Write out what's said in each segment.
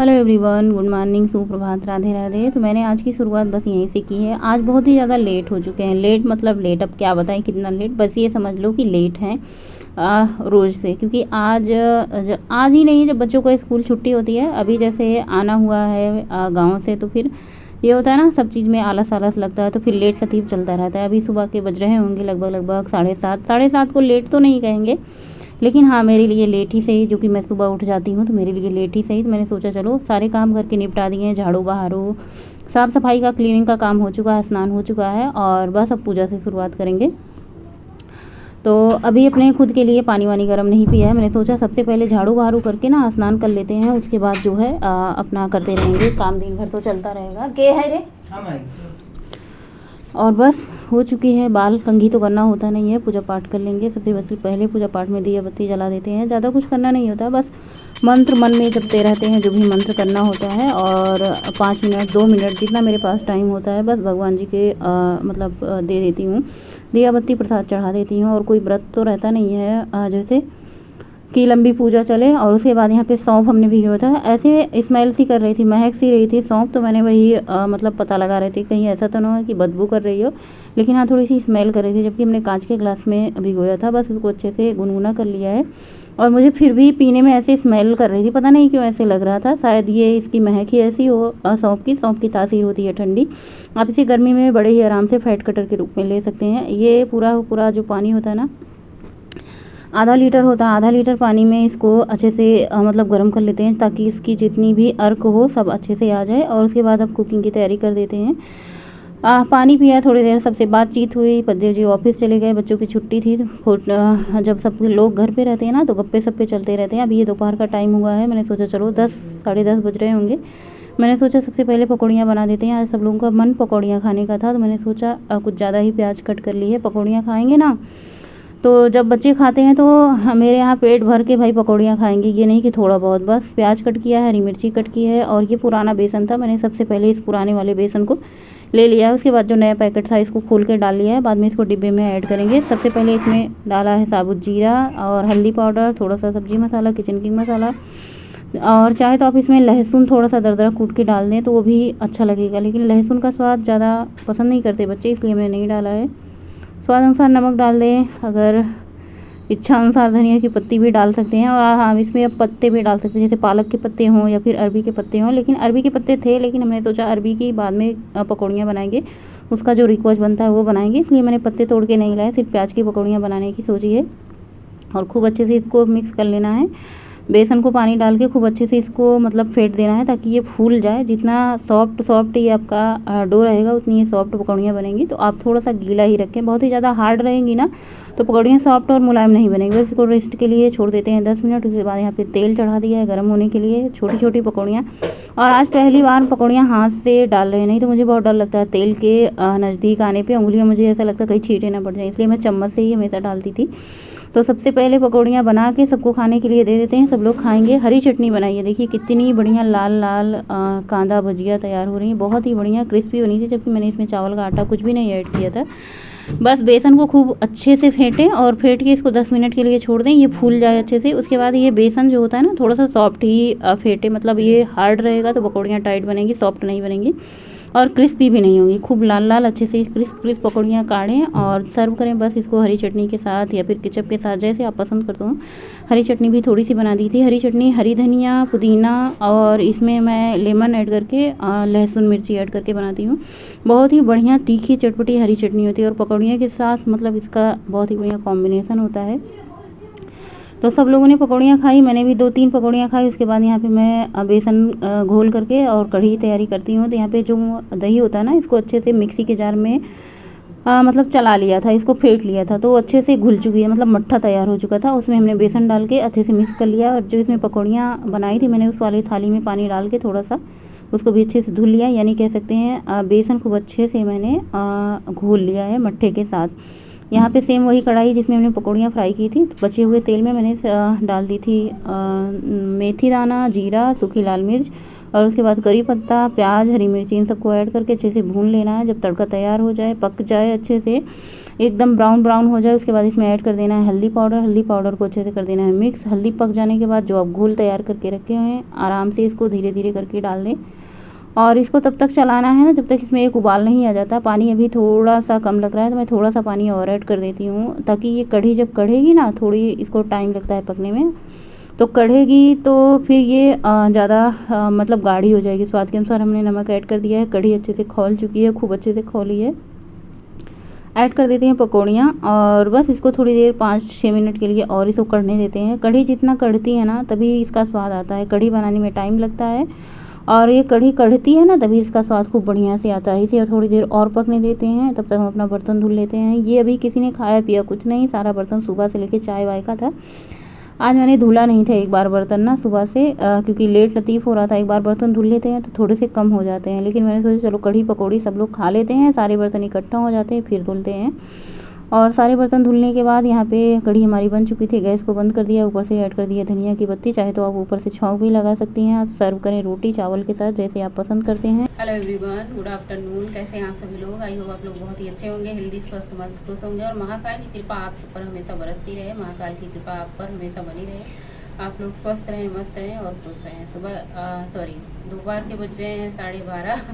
Hello everyone, good morning, सुप्रभात, राधे राधे। तो मैंने आज की शुरुआत बस यहीं से की है। आज बहुत ही ज़्यादा लेट हो चुके हैं। लेट मतलब लेट, अब क्या बताएं कितना लेट, बस ये समझ लो कि लेट हैं रोज़ से। क्योंकि आज ही नहीं, जब बच्चों को स्कूल छुट्टी होती है, अभी जैसे आना हुआ है गाँव से, तो फिर ये होता है ना, सब चीज़ में आलस आलस लगता है, तो फिर लेट लतीफ़ चलता रहता है। अभी सुबह के बज रहे होंगे लगभग 7:30 को लेट तो नहीं कहेंगे, लेकिन हाँ मेरे लिए लेट ही सही, जो कि मैं सुबह उठ जाती हूँ तो मेरे लिए लेट ही सही। तो मैंने सोचा चलो सारे काम घर के निपटा दिए हैं, झाड़ू बहारू, साफ़ सफाई का, क्लीनिंग का काम हो चुका है, स्नान हो चुका है और बस अब पूजा से शुरुआत करेंगे। तो अभी अपने खुद के लिए पानी वानी गर्म नहीं पिया है। मैंने सोचा सबसे पहले झाड़ू बहारू करके ना स्नान कर लेते हैं, उसके बाद जो है अपना करते रहेंगे काम, दिन भर तो चलता रहेगा। के है रे और बस हो चुकी है। बाल कंघी तो करना होता नहीं है, पूजा पाठ कर लेंगे। सबसे पहले पूजा पाठ में दिया बत्ती जला देते हैं। ज़्यादा कुछ करना नहीं होता, बस मंत्र मन में जपते रहते हैं, जो भी मंत्र करना होता है। और 5 मिनट 2 मिनट जितना मेरे पास टाइम होता है, बस भगवान जी के दे देती हूँ, दिया बत्ती प्रसाद चढ़ा देती हूँ। और कोई व्रत तो रहता नहीं है जैसे कि लंबी पूजा चले। और उसके बाद यहाँ पे सौंफ हमने भिगोया था। ऐसे स्मेल सी कर रही थी, महक सी रही थी सौंफ, तो मैंने वही पता लगा रही थी कहीं ऐसा तो ना हो कि बदबू कर रही हो, लेकिन हाँ थोड़ी सी स्मेल कर रही थी, जबकि हमने कांच के ग्लास में भिगोया था। बस उसको अच्छे से गुनगुना कर लिया है। और मुझे फिर भी पीने में ऐसे स्मेल कर रही थी, पता नहीं क्यों ऐसे लग रहा था, शायद ये इसकी महक ही ऐसी हो। सौंफ की तासीर होती है ठंडी। आप इसे गर्मी में बड़े ही आराम से फैट कटर के रूप में ले सकते हैं। ये पूरा जो पानी होता है ना, आधा लीटर होता है, आधा लीटर पानी में इसको अच्छे से गर्म कर लेते हैं, ताकि इसकी जितनी भी अर्क हो सब अच्छे से आ जाए। और उसके बाद अब कुकिंग की तैयारी कर देते हैं। पानी पिया, थोड़ी देर सबसे बातचीत हुई। पतिदेव जी ऑफिस चले गए, बच्चों की छुट्टी थी, जब सब लोग घर पे रहते हैं ना तो गप्पे सप्पे चलते रहते हैं। अभी ये दोपहर का टाइम हुआ है, मैंने सोचा चलो 10 साढ़े 10 बज रहे होंगे। मैंने सोचा सबसे पहले पकौड़ियाँ बना देते हैं। आज सब लोगों का मन पकौड़ियाँ खाने का था, तो मैंने सोचा कुछ ज़्यादा ही प्याज कट कर ली है। पकौड़ियाँ खाएँगे ना, तो जब बच्चे खाते हैं तो मेरे यहाँ पेट भर के भाई पकौड़ियाँ खाएंगे, ये नहीं कि थोड़ा बहुत। बस प्याज कट किया है, हरी मिर्ची कट की है। और ये पुराना बेसन था, मैंने सबसे पहले इस पुराने वाले बेसन को ले लिया है। उसके बाद जो नया पैकेट था इसको खोल के डाल लिया है। बाद में इसको डिब्बे में ऐड करेंगे। सबसे पहले इसमें डाला है साबुत जीरा और हल्दी पाउडर, थोड़ा सा सब्जी मसाला, किचन किंग मसाला। और चाहे तो आप इसमें लहसुन थोड़ा सा दरदरा कूट के डाल दें तो वो भी अच्छा लगेगा, लेकिन लहसुन का स्वाद ज़्यादा पसंद नहीं करते बच्चे, इसलिए मैंने नहीं डाला है। स्वाद अनुसार नमक डाल दें, अगर इच्छा अनुसार धनिया की पत्ती भी डाल सकते हैं। और हाँ, इसमें अब पत्ते भी डाल सकते हैं, जैसे पालक के पत्ते हों या फिर अरबी के पत्ते हों। लेकिन अरबी के पत्ते थे, लेकिन हमने सोचा अरबी की बाद में पकौड़ियाँ बनाएंगे, उसका जो रिक्वेस्ट बनता है वो बनाएंगे, इसलिए मैंने पत्ते तोड़ के नहीं लाए, सिर्फ प्याज की पकौड़ियाँ बनाने की सोची है। और खूब अच्छे से इसको मिक्स कर लेना है। बेसन को पानी डाल के खूब अच्छे से इसको फेंट देना है, ताकि ये फूल जाए। जितना सॉफ्ट ये आपका डो रहेगा, उतनी ये सॉफ्ट पकौड़ियाँ बनेंगी। तो आप थोड़ा सा गीला ही रखें, बहुत ही ज़्यादा हार्ड रहेंगी ना तो पकौड़ियाँ सॉफ्ट और मुलायम नहीं बनेंगी। बस इसको रेस्ट के लिए छोड़ देते हैं 10 मिनट। उसके बाद यहाँ पे तेल चढ़ा दिया है गर्म होने के लिए, छोटी छोटी पकौड़ियाँ। और आज पहली बार पकौड़ियाँ हाथ से डाल रहे हैं, नहीं तो मुझे बहुत डर लगता है तेल के नज़दीक आने पर उंगलियाँ, मुझे ऐसा लगता है कहीं छींटे ना पड़ जाए, इसलिए मैं चम्मच से ही हमेशा डालती थी। तो सबसे पहले पकौड़ियाँ बना के सबको खाने के लिए दे देते हैं, सब लोग खाएंगे। हरी चटनी बनाई है, देखिए कितनी बढ़िया लाल लाल कांदा भजिया तैयार हो रही है, बहुत ही बढ़िया क्रिस्पी बनी थी, जबकि मैंने इसमें चावल का आटा कुछ भी नहीं ऐड किया था। बस बेसन को खूब अच्छे से फेंटें और फेंट के इसको 10 मिनट के लिए छोड़ दें, ये फूल जाए अच्छे से। उसके बाद ये बेसन जो होता है ना, थोड़ा सा सॉफ्ट ही फेंटे, ये हार्ड रहेगा तो पकौड़ियाँ टाइट बनेंगी, सॉफ्ट नहीं बनेंगी और क्रिस्पी भी नहीं होंगी। खूब लाल लाल अच्छे से क्रिस्प पकौड़ियाँ काढ़ें और सर्व करें, बस इसको हरी चटनी के साथ या फिर केचप के साथ, जैसे आप पसंद करते हो। हरी चटनी भी थोड़ी सी बना दी थी, हरी चटनी, हरी धनिया, पुदीना और इसमें मैं लेमन ऐड करके लहसुन मिर्ची ऐड करके बनाती हूँ। बहुत ही बढ़िया तीखी चटपटी हरी चटनी होती है और पकौड़ियों के साथ इसका बहुत ही बढ़िया कॉम्बिनेसन होता है। तो सब लोगों ने पकौड़ियाँ खाई, मैंने भी 2-3 पकौड़ियाँ खाई। उसके बाद यहाँ पे मैं बेसन घोल करके और कढ़ी तैयारी करती हूँ। तो यहाँ पे जो दही होता है ना, इसको अच्छे से मिक्सी के जार में चला लिया था, इसको फेंट लिया था, तो अच्छे से घुल चुकी है, मट्ठा तैयार हो चुका था। उसमें हमने बेसन डाल के अच्छे से मिक्स कर लिया। और जो इसमें पकौड़ियाँ बनाई थी मैंने, उस वाली थाली में पानी डाल के थोड़ा सा उसको भी अच्छे से धुल लिया, यानी कह सकते हैं बेसन खूब अच्छे से मैंने घोल लिया है मट्ठे के साथ। यहाँ पे सेम वही कढ़ाई जिसमें हमने पकौड़ियाँ फ्राई की थी, तो बचे हुए तेल में मैंने डाल दी थी मेथी दाना, जीरा, सूखी लाल मिर्च और उसके बाद करी पत्ता, प्याज, हरी मिर्ची, इन सबको ऐड करके अच्छे से भून लेना है। जब तड़का तैयार हो जाए, पक जाए अच्छे से, एकदम ब्राउन ब्राउन हो जाए उसके बाद इसमें ऐड कर देना है हल्दी पाउडर। हल्दी पाउडर को अच्छे से कर देना है मिक्स। हल्दी पक जाने के बाद जो आप घोल तैयार करके रखे हुए हैं आराम से इसको धीरे धीरे करके डाल दें और इसको तब तक चलाना है ना जब तक इसमें एक उबाल नहीं आ जाता। पानी अभी थोड़ा सा कम लग रहा है तो मैं थोड़ा सा पानी और ऐड कर देती हूँ ताकि ये कढ़ी जब कढ़ेगी ना, थोड़ी इसको टाइम लगता है पकने में, तो कढ़ेगी तो फिर ये ज़्यादा मतलब गाढ़ी हो जाएगी। स्वाद के अनुसार हमने नमक ऐड कर दिया है। कढ़ी अच्छे से खौल चुकी है, खूब अच्छे से खौली है। ऐड कर देते हैं पकौड़ियाँ और बस इसको थोड़ी देर 5-6 मिनट के लिए और इसको कढ़ने देते हैं। कढ़ी जितना कढ़ती है ना तभी इसका स्वाद आता है। कढ़ी बनाने में टाइम लगता है और ये कढ़ी कढ़ती है ना तभी इसका स्वाद खूब बढ़िया से आता है। इसे थोड़ी देर और पकने देते हैं। तब तक हम अपना बर्तन धुल लेते हैं। ये अभी किसी ने खाया पिया कुछ नहीं, सारा बर्तन सुबह से लेके चाय वाय का था। आज मैंने धुला नहीं था एक बार बर्तन ना सुबह से क्योंकि लेट लतीफ़ हो रहा था। एक बार बर्तन धुल लेते हैं तो थोड़े से कम हो जाते हैं, लेकिन मैंने सोचा चलो कढ़ी पकौड़ी सब लोग खा लेते हैं, सारे बर्तन इकट्ठा हो जाते हैं फिर धुलते हैं। और सारे बर्तन धुलने के बाद यहाँ पे कढ़ी हमारी बन चुकी थी। गैस को बंद कर दिया, ऊपर से ऐड कर दिया धनिया की पत्ती। चाहे तो आप ऊपर से छौंक भी लगा सकती हैं। आप सर्व करें रोटी चावल के साथ जैसे आप पसंद करते हैं। Hello everyone, good afternoon. कैसे हैं आप सभी लोग? आई होप आप लोग बहुत ही अच्छे होंगे, हेल्दी स्वस्थ मस्त खुश होंगे और महाकाल की कृपा आप सब पर हमेशा बरसती रहे। महाकाल की कृपा आप पर हमेशा बनी रहे। आप लोग स्वस्थ रहें, मस्त रहें और खुश रहें। दोपहर के बज रहे हैं 12:30।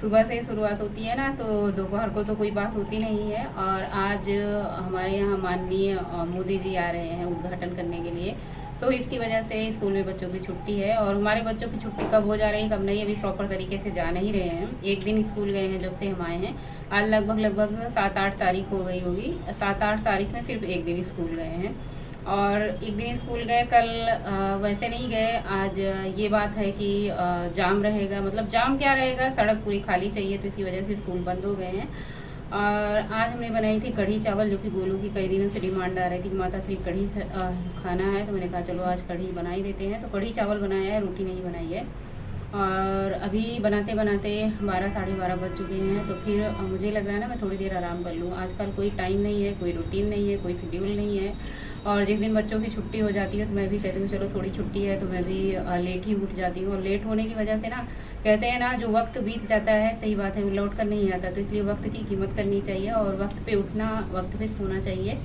सुबह से शुरुआत होती है ना तो दोपहर को तो कोई बात होती नहीं है। और आज हमारे यहाँ माननीय मोदी जी आ रहे हैं उद्घाटन करने के लिए, तो इसकी वजह से स्कूल में बच्चों की छुट्टी है। और हमारे बच्चों की छुट्टी कब हो जा रही है कब नहीं, अभी प्रॉपर तरीके से जा नहीं रहे हैं। एक दिन स्कूल गए हैं जब से हम आए हैं। आज लगभग 7-8 तारीख हो गई होगी। 7-8 तारीख में सिर्फ एक दिन स्कूल गए हैं और एक दिन स्कूल गए। कल वैसे नहीं गए। आज ये बात है कि जाम रहेगा, मतलब जाम क्या रहेगा, सड़क पूरी खाली चाहिए, तो इसकी वजह से स्कूल बंद हो गए हैं। और आज हमने बनाई थी कढ़ी चावल, जो कि गोलू की कई दिनों से डिमांड आ रही थी कि माता श्री कढ़ी खाना है, तो मैंने कहा चलो आज कढ़ी बना ही देते हैं। तो कढ़ी चावल बनाया है, रोटी नहीं बनाई है। और अभी बनाते बनाते 12-12:30 बज चुके हैं। तो फिर मुझे लग रहा है ना मैं थोड़ी देर आराम कर लूँ। आजकल कोई टाइम नहीं है, कोई रूटीन नहीं है, कोई शेड्यूल नहीं है। और जिस दिन बच्चों की छुट्टी हो जाती है तो मैं भी कहती हूँ चलो थोड़ी छुट्टी है, तो मैं भी लेट ही उठ जाती हूँ। और लेट होने की वजह से ना कहते हैं ना जो वक्त बीत जाता है, सही बात है, वो लौट कर नहीं आता। तो इसलिए वक्त की कीमत करनी चाहिए और वक्त पे उठना, वक्त पे सोना चाहिए।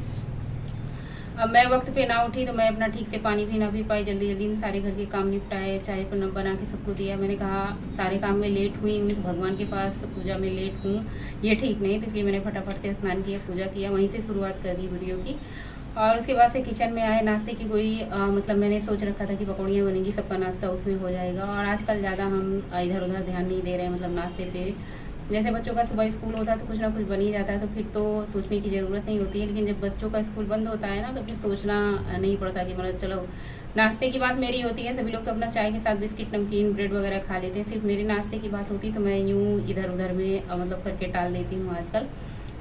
अब मैं वक्त पे ना उठी तो मैं अपना ठीक से पानी भी ना पी पाई। जल्दी जल्दी में सारे घर के काम निपटाए, चाय पर बना के सबको दिया। मैंने कहा सारे काम में लेट हुई हूँ तो भगवान के पास पूजा में लेट हूँ, ये ठीक नहीं। तो इसलिए मैंने फटाफट से स्नान किया, पूजा किया, वहीं से शुरुआत कर दी वीडियो की। और उसके बाद से किचन में आए। नाश्ते की कोई मतलब मैंने सोच रखा था कि पकौड़ियाँ बनेंगी, सबका नाश्ता उसमें हो जाएगा। और आजकल ज़्यादा हम इधर उधर ध्यान नहीं दे रहे हैं, मतलब नाश्ते पे। जैसे बच्चों का सुबह स्कूल होता है तो कुछ ना कुछ बन ही जाता है, तो फिर तो सोचने की ज़रूरत नहीं होती है। लेकिन जब बच्चों का स्कूल बंद होता है ना तो फिर सोचना नहीं पड़ता कि मतलब चलो नाश्ते की बात मेरी होती है। सभी लोग तो अपना चाय के साथ बिस्किट नमकीन ब्रेड वगैरह खा लेते हैं, सिर्फ मेरी नाश्ते की बात होती तो मैं यूँ इधर उधर में मतलब करके टाल देती हूँ आजकल।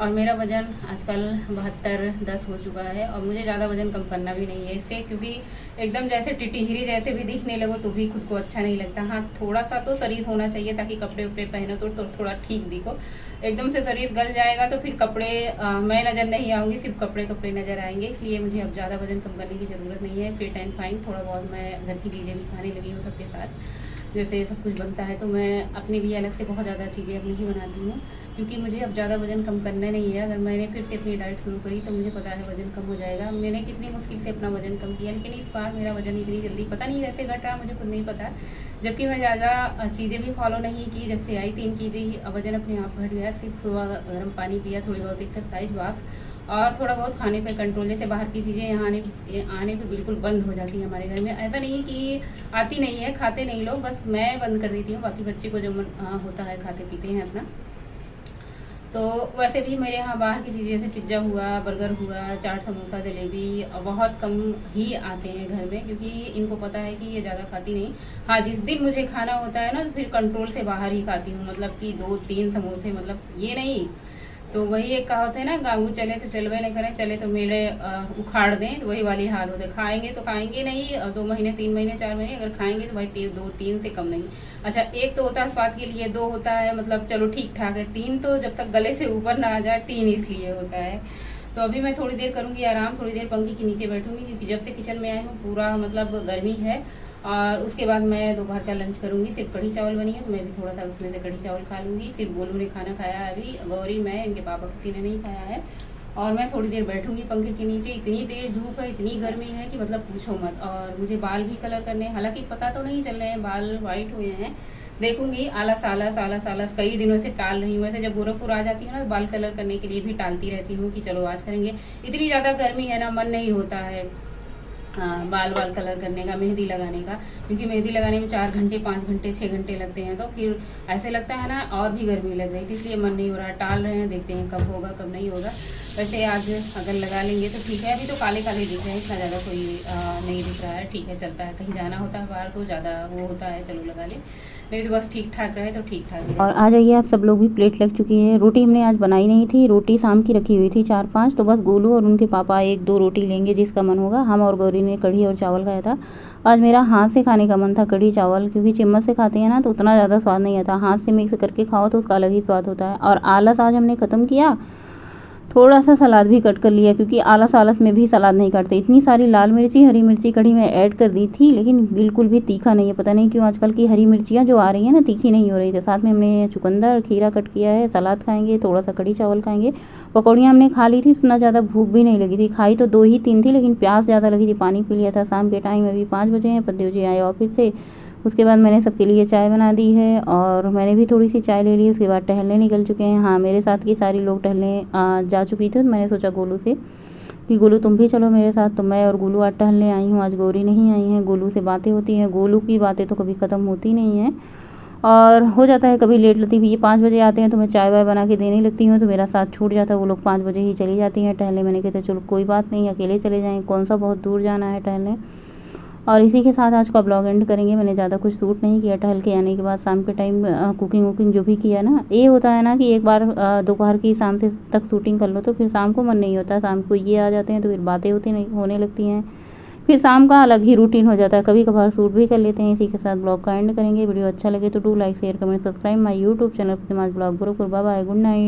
और मेरा वज़न आजकल 72-10 हो चुका है और मुझे ज़्यादा वज़न कम करना भी नहीं है इससे, क्योंकि एकदम जैसे टिटिहिरी जैसे भी दिखने लगो तो भी खुद को अच्छा नहीं लगता। हाँ, थोड़ा सा तो शरीर होना चाहिए ताकि कपड़े उपड़े पहनो तो थोड़ा ठीक दिखो। एकदम से शरीर गल जाएगा तो फिर कपड़े मैं नज़र नहीं आऊँगी, सिर्फ कपड़े कपड़े नज़र आएंगे। इसलिए मुझे अब ज़्यादा वज़न कम करने की ज़रूरत नहीं है। फिट एंड फाइन, थोड़ा बहुत मैं घर की चीज़ें भी खाने लगी हूँ सबके साथ, जैसे सब कुछ बनता है। तो मैं अपने लिए अलग से बहुत ज़्यादा चीज़ें अब नहीं बनाती हूँ, क्योंकि मुझे अब ज़्यादा वज़न कम करना नहीं है। अगर मैंने फिर से अपनी डाइट शुरू करी तो मुझे पता है वज़न कम हो जाएगा। मैंने कितनी मुश्किल से अपना वज़न कम किया, लेकिन इस बार मेरा वज़न इतनी जल्दी पता नहीं कैसे घट रहा, मुझे खुद नहीं पता। जबकि मैं ज़्यादा चीज़ें भी फॉलो नहीं की, जब से आई 3 चीज़ें ही वज़न अपने आप घट गया। सिर्फ सुबह गर्म पानी पिया, थोड़ी बहुत एक्सरसाइज, वॉक और थोड़ा बहुत खाने पे कंट्रोल। जैसे बाहर की चीज़ें यहाँ आने पे बिल्कुल बंद हो जाती है हमारे घर में। ऐसा नहीं कि आती नहीं है, खाते नहीं लोग, बस मैं बंद कर देती हूँ। बाकी बच्चे को जब होता है खाते पीते हैं अपना। तो वैसे भी मेरे यहाँ बाहर की चीज़ें जैसे पिज्ज़ा हुआ, बर्गर हुआ, चाट समोसा जलेबी बहुत कम ही आते हैं घर में, क्योंकि इनको पता है कि ये ज़्यादा खाती नहीं। हाँ, जिस दिन मुझे खाना होता है ना तो फिर कंट्रोल से बाहर ही खाती हूँ, मतलब कि 2-3 समोसे, मतलब ये नहीं। तो वही एक कहावत है ना, गांगू चले तो चलवे नहीं करें, चले तो मेले उखाड़ दें, तो वही वाली हाल होता है। खाएंगे तो खाएंगे नहीं 2 महीने 3 महीने 4 महीने, अगर खाएंगे तो भाई 2-3 से कम नहीं। अच्छा, एक तो होता है स्वाद के लिए, 2 होता है मतलब चलो ठीक ठाक है, 3 तो जब तक गले से ऊपर ना आ जाए, 3 इसलिए होता है। तो अभी मैं थोड़ी देर करूँगी आराम, थोड़ी देर पंखे के नीचे बैठूंगी, क्योंकि जब से किचन में आई हूँ पूरा मतलब गर्मी है और उसके बाद मैं दोपहर का लंच करूँगी। सिर्फ कढ़ी चावल बनी है तो मैं भी थोड़ा सा उसमें से कढ़ी चावल खा लूँगी। सिर्फ गोलू ने खाना खाया है अभी, गौरी, मैं, इनके पापा किसी ने नहीं खाया है। और मैं थोड़ी देर बैठूंगी पंखे के नीचे। इतनी तेज़ धूप है, इतनी गर्मी है कि मतलब पूछो मत। और मुझे बाल भी कलर करने हैं, हालांकि पता तो नहीं चल रहे हैं, बाल वाइट हुए हैं। देखूंगी, आलस आलस आलस आलस कई दिनों से टाल रही हूँ। वैसे जब गोरखपुर आ जाती हूँ ना, बाल कलर करने के लिए भी टालती रहती हूँ कि चलो आज करेंगे। इतनी ज़्यादा गर्मी है ना, मन नहीं होता है बाल कलर करने का, मेहंदी लगाने का, क्योंकि मेहंदी लगाने में 4 घंटे 5 घंटे 6 घंटे लगते हैं। तो फिर ऐसे लगता है ना और भी गर्मी लग रही थी, इसलिए मन नहीं हो रहा, टाल रहे हैं। देखते हैं कब होगा कब नहीं होगा। वैसे आज अगर लगा लेंगे तो ठीक है। अभी तो काले काले दिख रहे हैं, इतना ज़्यादा कोई नहीं दिख रहा है। ठीक है, चलता है। कहीं जाना होता है बाहर तो ज़्यादा वो होता है, चलो लगा ले, नहीं तो बस ठीक ठाक रहे तो ठीक ठाक है। और आ जाइए आप सब लोग भी, प्लेट लग चुकी है। रोटी हमने आज बनाई नहीं थी, रोटी शाम की रखी हुई थी 4-5, तो बस गोलू और उनके पापा 1-2 रोटी लेंगे जिसका मन होगा। हम और गौरी ने कढ़ी और चावल खाया था। आज मेरा हाथ से खाने का मन था कढ़ी चावल, क्योंकि चम्मच से खाते हैं ना तो उतना ज़्यादा स्वाद नहीं आता, हाथ से मिक्स करके खाओ तो उसका अलग ही स्वाद होता है। और आलस आज हमने ख़त्म किया, थोड़ा सा सलाद भी कट कर लिया, क्योंकि आलस आलस में भी सलाद नहीं काटते। इतनी सारी लाल मिर्ची हरी मिर्ची कढ़ी में ऐड कर दी थी, लेकिन बिल्कुल भी तीखा नहीं है। पता नहीं क्यों आजकल की हरी मिर्चियाँ जो आ रही हैं ना, तीखी नहीं हो रही थी। साथ में हमने चुकंदर खीरा कट किया है, सलाद खाएंगे, थोड़ा सा कढ़ी चावल खाएंगे। पकौड़ियाँ हमने खा ली थी, उतना ज़्यादा भूख भी नहीं लगी थी। खाई तो 2 ही 3 थी, लेकिन प्यास ज़्यादा लगी थी, पानी पी लिया था। शाम के टाइम अभी 5 बजे हैं, पद्देव जी आए ऑफिस से। उसके बाद मैंने सबके लिए चाय बना दी है और मैंने भी थोड़ी सी चाय ले ली। उसके बाद टहलने निकल चुके हैं। हाँ, मेरे साथ की सारी लोग टहलने जा चुकी थी, तो मैंने सोचा गोलू से कि गोलू तुम भी चलो मेरे साथ। तो मैं और गोलू आज टहलने आई हूँ। आज गौरी नहीं आई हैं। गोलू से बातें होती हैं, गोलू की बातें तो कभी ख़त्म होती नहीं हैं और हो जाता है कभी लेट लतीफ़। ये 5 बजे आते हैं तो मैं चाय वाय बना के देने लगती हूँ, तो मेरा साथ छूट जाता है। वो लोग 5 बजे ही चली जाती हैं टहलने। मैंने कहते चलो कोई बात नहीं, अकेले चले जाएँ, कौन सा बहुत दूर जाना है टहलने। और इसी के साथ आज का ब्लॉग एंड करेंगे। मैंने ज़्यादा कुछ शूट नहीं किया। टहल के आने के बाद शाम के टाइम कुकिंग वुकिंग जो भी किया ना, ये होता है ना कि एक बार दोपहर की शाम से तक शूटिंग कर लो तो फिर शाम को मन नहीं होता। शाम को ये आ जाते हैं तो फिर बातें होने लगती हैं, फिर शाम का अलग ही रूटीन हो जाता है। कभी कभार शूट भी कर लेते हैं। इसी के साथ ब्लॉग का एंड करेंगे। वीडियो अच्छा लगे तो do like share comment subscribe my YouTube channel प्रतिमाज blog. Bye bye, good night.